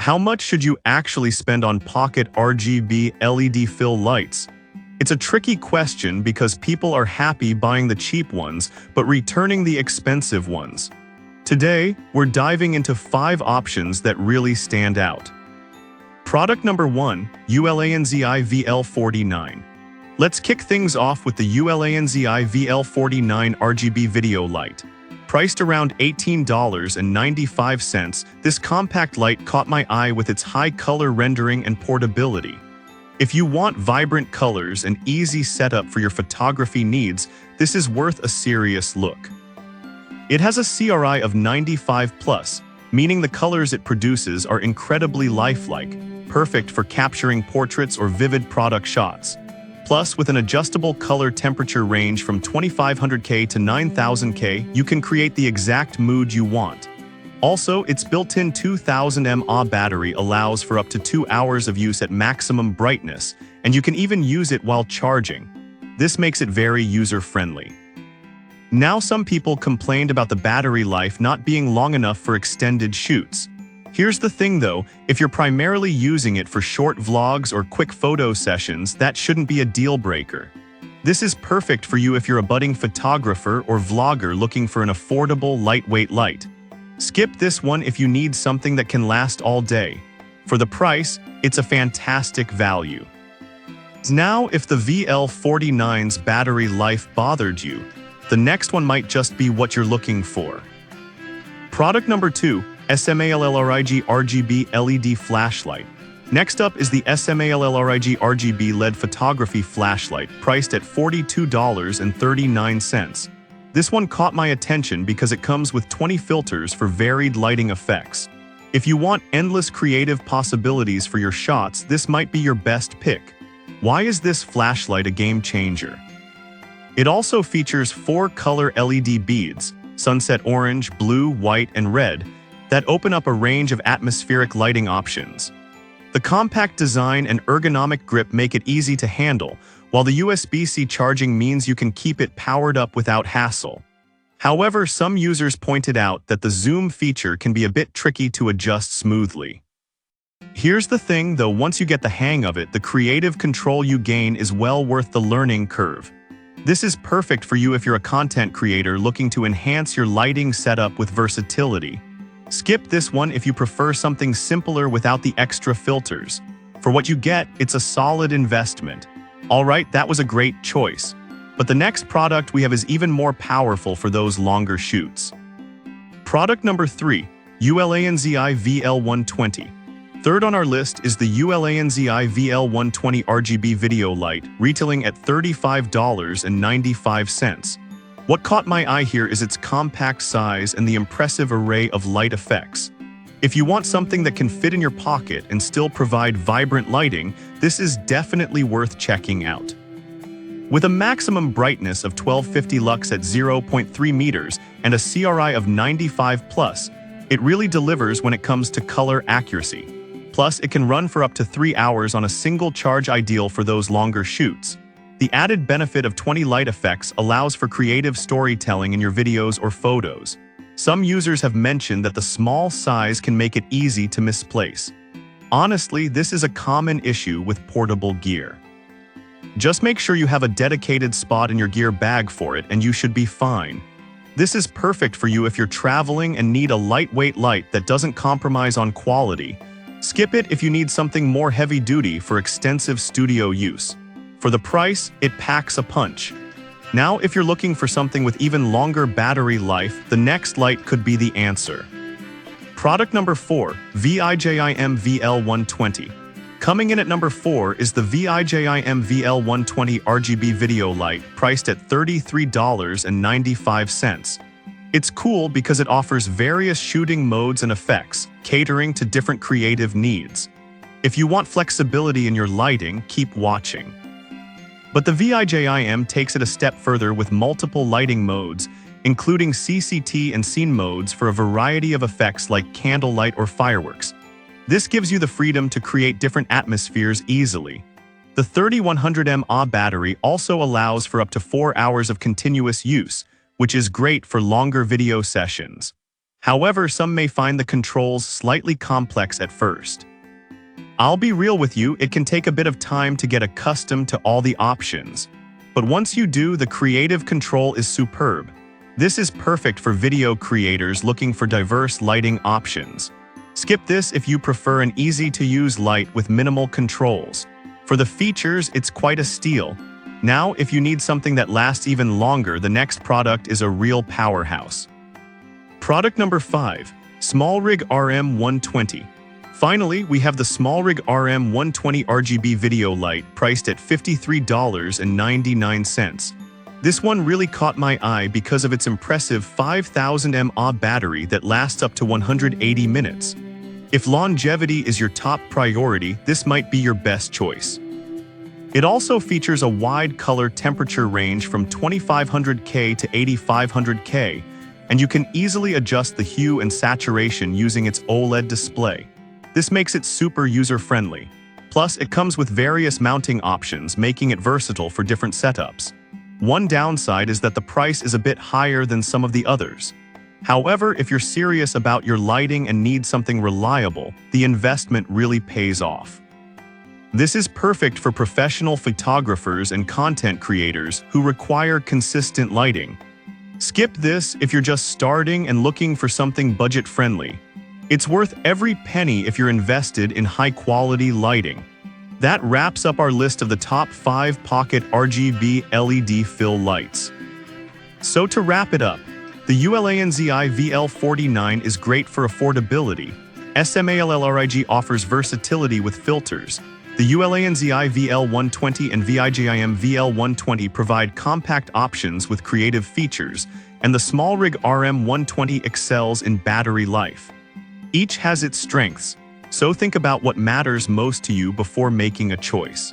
How much should you actually spend on pocket RGB LED fill lights? It's a tricky question because people are happy buying the cheap ones but returning the expensive ones. Today, we're diving into 5 options that really stand out. Product number 1, ULANZI VL49. Let's kick things off with the ULANZI VL49 RGB video light. Priced around $18.95, this compact light caught my eye with its high color rendering and portability. If you want vibrant colors and easy setup for your photography needs, this is worth a serious look. It has a CRI of 95+, meaning the colors it produces are incredibly lifelike, perfect for capturing portraits or vivid product shots. Plus, with an adjustable color temperature range from 2500K to 9000K, you can create the exact mood you want. Also, its built-in 2000 mAh battery allows for up to 2 hours of use at maximum brightness, and you can even use it while charging. This makes it very user-friendly. Now, some people complained about the battery life not being long enough for extended shoots. Here's the thing though, if you're primarily using it for short vlogs or quick photo sessions, that shouldn't be a deal breaker. This is perfect for you if you're a budding photographer or vlogger looking for an affordable, lightweight light. Skip this one if you need something that can last all day. For the price, it's a fantastic value. Now, if the VL49's battery life bothered you, the next one might just be what you're looking for. Product number 2, SMALLRIG RGB LED flashlight. Next up is the SMALLRIG RGB LED photography flashlight, priced at $42.39. This one caught my attention because it comes with 20 filters for varied lighting effects. If you want endless creative possibilities for your shots, this might be your best pick. Why is this flashlight a game changer? It also features 4 color LED beads, sunset orange, blue, white, and red, that open up a range of atmospheric lighting options. The compact design and ergonomic grip make it easy to handle, while the USB-C charging means you can keep it powered up without hassle. However, some users pointed out that the zoom feature can be a bit tricky to adjust smoothly. Here's the thing though, once you get the hang of it, the creative control you gain is well worth the learning curve. This is perfect for you if you're a content creator looking to enhance your lighting setup with versatility. Skip this one if you prefer something simpler without the extra filters. For what you get, it's a solid investment. Alright, that was a great choice. But the next product we have is even more powerful for those longer shoots. Product number 3, ULANZI VL120. Third on our list is the ULANZI VL120 RGB video light, retailing at $35.95. What caught my eye here is its compact size and the impressive array of light effects. If you want something that can fit in your pocket and still provide vibrant lighting, this is definitely worth checking out. With a maximum brightness of 1250 lux at 0.3 meters and a CRI of 95+, it really delivers when it comes to color accuracy. Plus, it can run for up to 3 hours on a single charge, ideal for those longer shoots. The added benefit of 20 light effects allows for creative storytelling in your videos or photos. Some users have mentioned that the small size can make it easy to misplace. Honestly, this is a common issue with portable gear. Just make sure you have a dedicated spot in your gear bag for it and you should be fine. This is perfect for you if you're traveling and need a lightweight light that doesn't compromise on quality. Skip it if you need something more heavy-duty for extensive studio use. For the price, it packs a punch. Now, if you're looking for something with even longer battery life, the next light could be the answer. Product number 4, VIJIM VL120. Coming in at number 4 is the VIJIM VL120 RGB video light, priced at $33.95. It's cool because it offers various shooting modes and effects, catering to different creative needs. If you want flexibility in your lighting, keep watching. But the VIJIM takes it a step further with multiple lighting modes, including CCT and scene modes for a variety of effects like candlelight or fireworks. This gives you the freedom to create different atmospheres easily. The 3100 mAh battery also allows for up to 4 hours of continuous use, which is great for longer video sessions. However, some may find the controls slightly complex at first. I'll be real with you, it can take a bit of time to get accustomed to all the options. But once you do, the creative control is superb. This is perfect for video creators looking for diverse lighting options. Skip this if you prefer an easy-to-use light with minimal controls. For the features, it's quite a steal. Now, if you need something that lasts even longer, the next product is a real powerhouse. Product number 5. SmallRig RM120. Finally, we have the SmallRig RM120 RGB video light priced at $53.99. This one really caught my eye because of its impressive 5000 mAh battery that lasts up to 180 minutes. If longevity is your top priority, this might be your best choice. It also features a wide color temperature range from 2500K to 8500K, and you can easily adjust the hue and saturation using its OLED display. This makes it super user-friendly. Plus, it comes with various mounting options, making it versatile for different setups. One downside is that the price is a bit higher than some of the others. However, if you're serious about your lighting and need something reliable, the investment really pays off. This is perfect for professional photographers and content creators who require consistent lighting. Skip this if you're just starting and looking for something budget-friendly. It's worth every penny if you're invested in high-quality lighting. That wraps up our list of the top 5 pocket RGB LED fill lights. So to wrap it up, the ULANZI VL49 is great for affordability. SMALLRIG offers versatility with filters. The ULANZI VL120 and VIGIM VL120 provide compact options with creative features, and the SmallRig RM120 excels in battery life. Each has its strengths, so think about what matters most to you before making a choice.